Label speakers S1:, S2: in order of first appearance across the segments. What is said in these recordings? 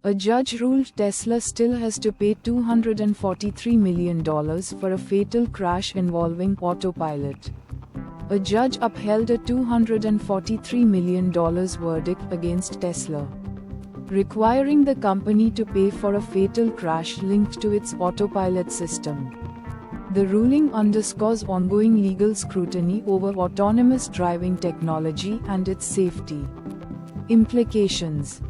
S1: A judge ruled Tesla still has to pay $243 million for a fatal crash involving autopilot. A judge upheld a $243 million verdict against Tesla, requiring the company to pay for a fatal crash linked to its autopilot system. The ruling underscores ongoing legal scrutiny over autonomous driving technology and its safety implications.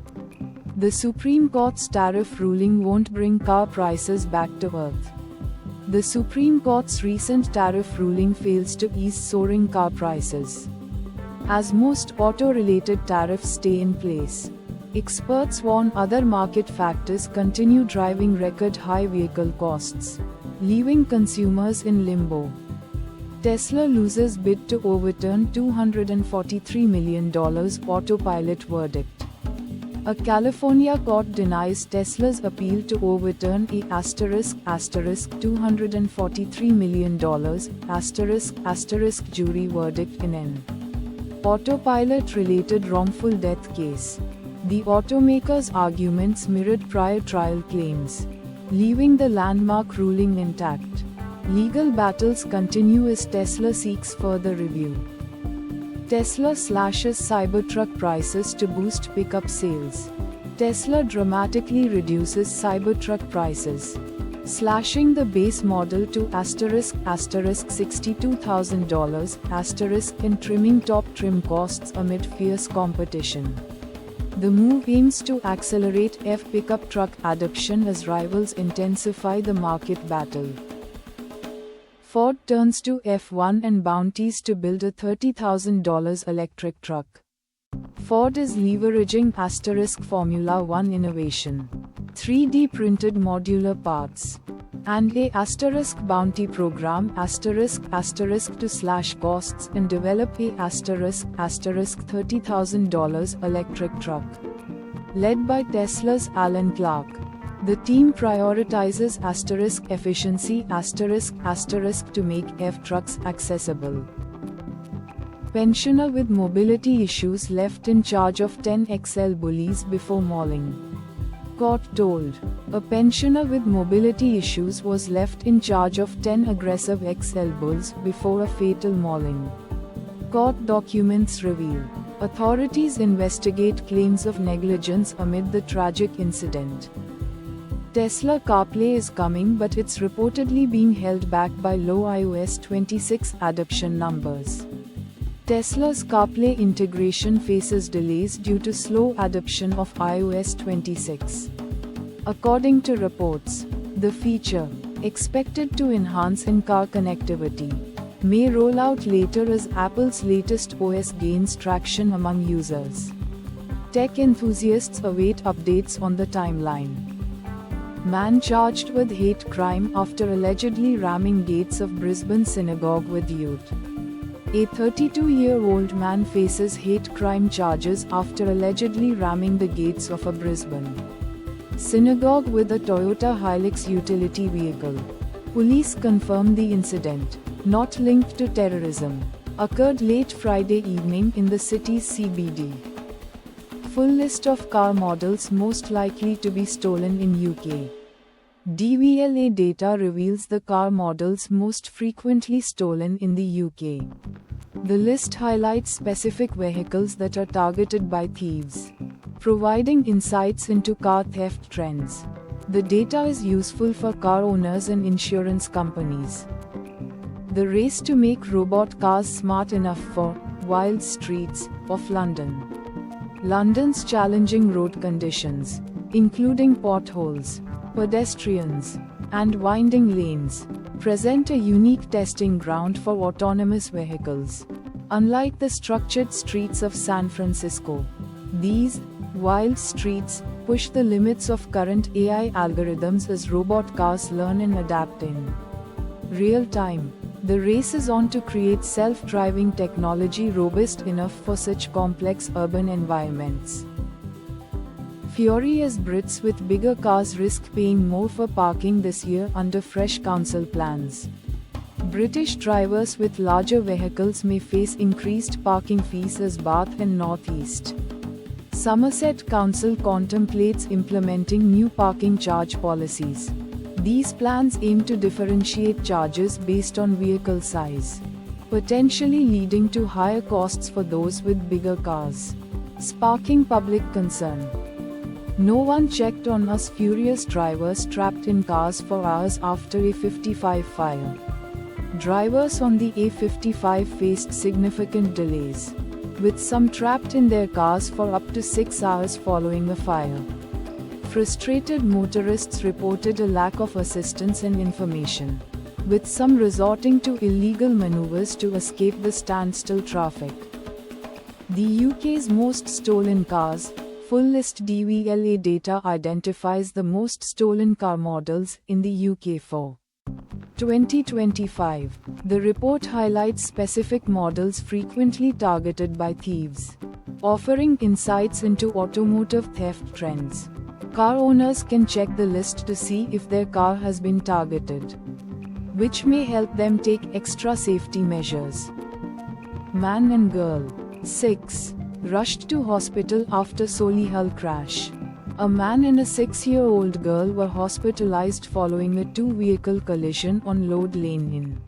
S1: The Supreme Court's tariff ruling won't bring car prices back to earth. The Supreme Court's recent tariff ruling fails to ease soaring car prices, as most auto-related tariffs stay in place. Experts warn other market factors continue driving record-high vehicle costs, leaving consumers in limbo. Tesla loses bid to overturn $243 million autopilot verdict. A California court denies Tesla's appeal to overturn a $243 million jury verdict in an autopilot-related wrongful death case. The automaker's arguments mirrored prior trial claims, leaving the landmark ruling intact. Legal battles continue as Tesla seeks further review. Tesla slashes Cybertruck prices to boost pickup sales. Tesla dramatically reduces Cybertruck prices, slashing the base model to $62,000 and trimming top trim costs amid fierce competition. The move aims to accelerate pickup truck adoption as rivals intensify the market battle. Ford turns to F1 and bounties to build a $30,000 electric truck. Ford is leveraging Formula One innovation, 3D printed modular parts, and a bounty program to slash costs and develop a $30,000 electric truck. Led by Tesla's Alan Clark, the team prioritizes efficiency to make trucks accessible. Pensioner with mobility issues left in charge of 10 XL bullies before mauling. Court told. A pensioner with mobility issues was left in charge of 10 aggressive XL bulls before a fatal mauling. Court documents reveal. Authorities investigate claims of negligence amid the tragic incident. Tesla CarPlay is coming, but it's reportedly being held back by low iOS 26 adoption numbers. Tesla's CarPlay integration faces delays due to slow adoption of iOS 26. According to reports, the feature, expected to enhance in-car connectivity, may roll out later as Apple's latest OS gains traction among users. Tech enthusiasts await updates on the timeline. Man charged with hate crime after allegedly ramming gates of Brisbane synagogue with youth. A 32-year-old man faces hate crime charges after allegedly ramming the gates of a Brisbane synagogue with a Toyota Hilux utility vehicle. Police confirmed the incident, not linked to terrorism, occurred late Friday evening in the city's CBD. Full list of car models most likely to be stolen in UK. DVLA data reveals the car models most frequently stolen in the UK. The list highlights specific vehicles that are targeted by thieves, providing insights into car theft trends. The data is useful for car owners and insurance companies. The race to make robot cars smart enough for wild streets of London. London's challenging road conditions, including potholes, pedestrians, and winding lanes, present a unique testing ground for autonomous vehicles. Unlike the structured streets of San Francisco, these wild streets push the limits of current AI algorithms as robot cars learn and adapt in real time. The race is on to create self-driving technology robust enough for such complex urban environments. Fury as Brits with bigger cars risk paying more for parking this year under fresh council plans. British drivers with larger vehicles may face increased parking fees as Bath and North East Somerset Council contemplates implementing new parking charge policies. These plans aim to differentiate charges based on vehicle size, potentially leading to higher costs for those with bigger cars, sparking public concern. No one checked on us, furious drivers trapped in cars for hours after A55 fire. Drivers on the A55 faced significant delays, with some trapped in their cars for up to 6 hours following a fire. Frustrated motorists reported a lack of assistance and information, with some resorting to illegal maneuvers to escape the standstill traffic. The UK's most stolen cars, full list DVLA data identifies the most stolen car models in the UK for 2025. The report highlights specific models frequently targeted by thieves, offering insights into automotive theft trends. Car owners can check the list to see if their car has been targeted, which may help them take extra safety measures. Man and girl, 6, rushed to hospital after Solihull crash. A man and a 6-year-old girl were hospitalized following a two-vehicle collision on Lode Lane in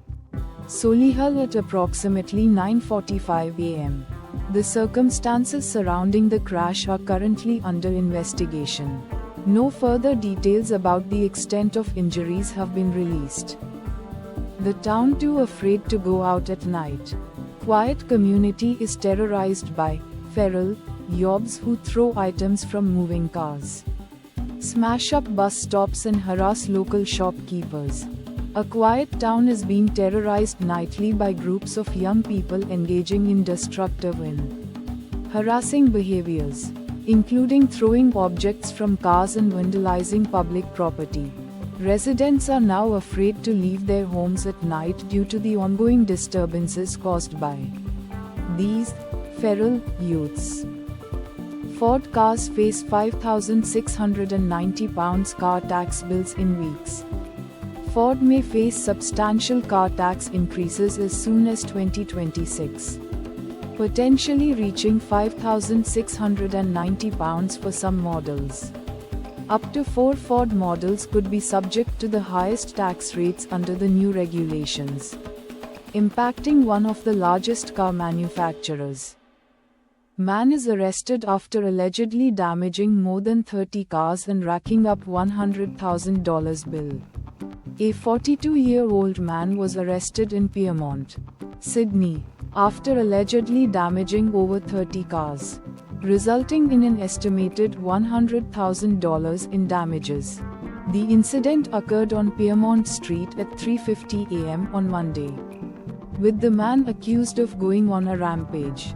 S1: Solihull at approximately 9:45 am. The circumstances surrounding the crash are currently under investigation. No further details about the extent of injuries have been released. The town too afraid to go out at night. Quiet community is terrorized by feral yobs who throw items from moving cars, smash up bus stops and harass local shopkeepers. A quiet town is being terrorized nightly by groups of young people engaging in destructive and harassing behaviors, including throwing objects from cars and vandalizing public property. Residents are now afraid to leave their homes at night due to the ongoing disturbances caused by these feral youths. Ford cars face £5,690 car tax bills in weeks. Ford may face substantial car tax increases as soon as 2026, potentially reaching £5,690 for some models. Up to 4 Ford models could be subject to the highest tax rates under the new regulations, impacting one of the largest car manufacturers. Man is arrested after allegedly damaging more than 30 cars and racking up $100,000 bill. A 42-year-old man was arrested in Piermont, Sydney, after allegedly damaging over 30 cars, resulting in an estimated $100,000 in damages. The incident occurred on Piermont Street at 3:50 am on Monday, with the man accused of going on a rampage.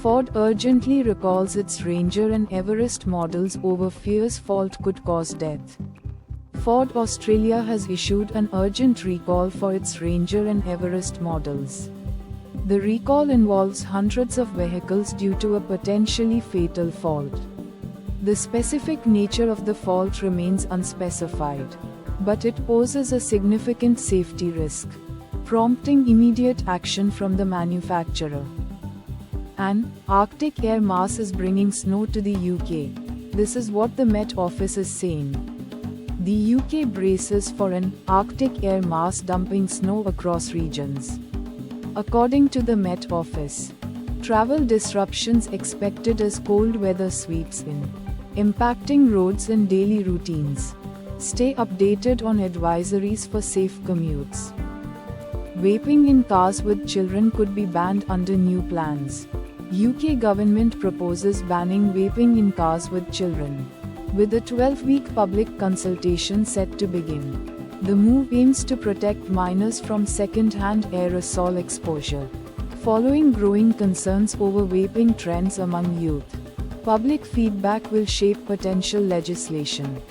S1: Ford urgently recalls its Ranger and Everest models over fears fault could cause death. Ford Australia has issued an urgent recall for its Ranger and Everest models. The recall involves hundreds of vehicles due to a potentially fatal fault. The specific nature of the fault remains unspecified, but it poses a significant safety risk, prompting immediate action from the manufacturer. An Arctic air mass is bringing snow to the UK. This is what the Met Office is saying. The UK braces for an Arctic air mass dumping snow across regions. According to the Met Office, travel disruptions expected as cold weather sweeps in, impacting roads and daily routines. Stay updated on advisories for safe commutes. Vaping in cars with children could be banned under new plans. UK government proposes banning vaping in cars with children, with a 12-week public consultation set to begin. The move aims to protect minors from second-hand aerosol exposure, following growing concerns over vaping trends among youth. Public feedback will shape potential legislation.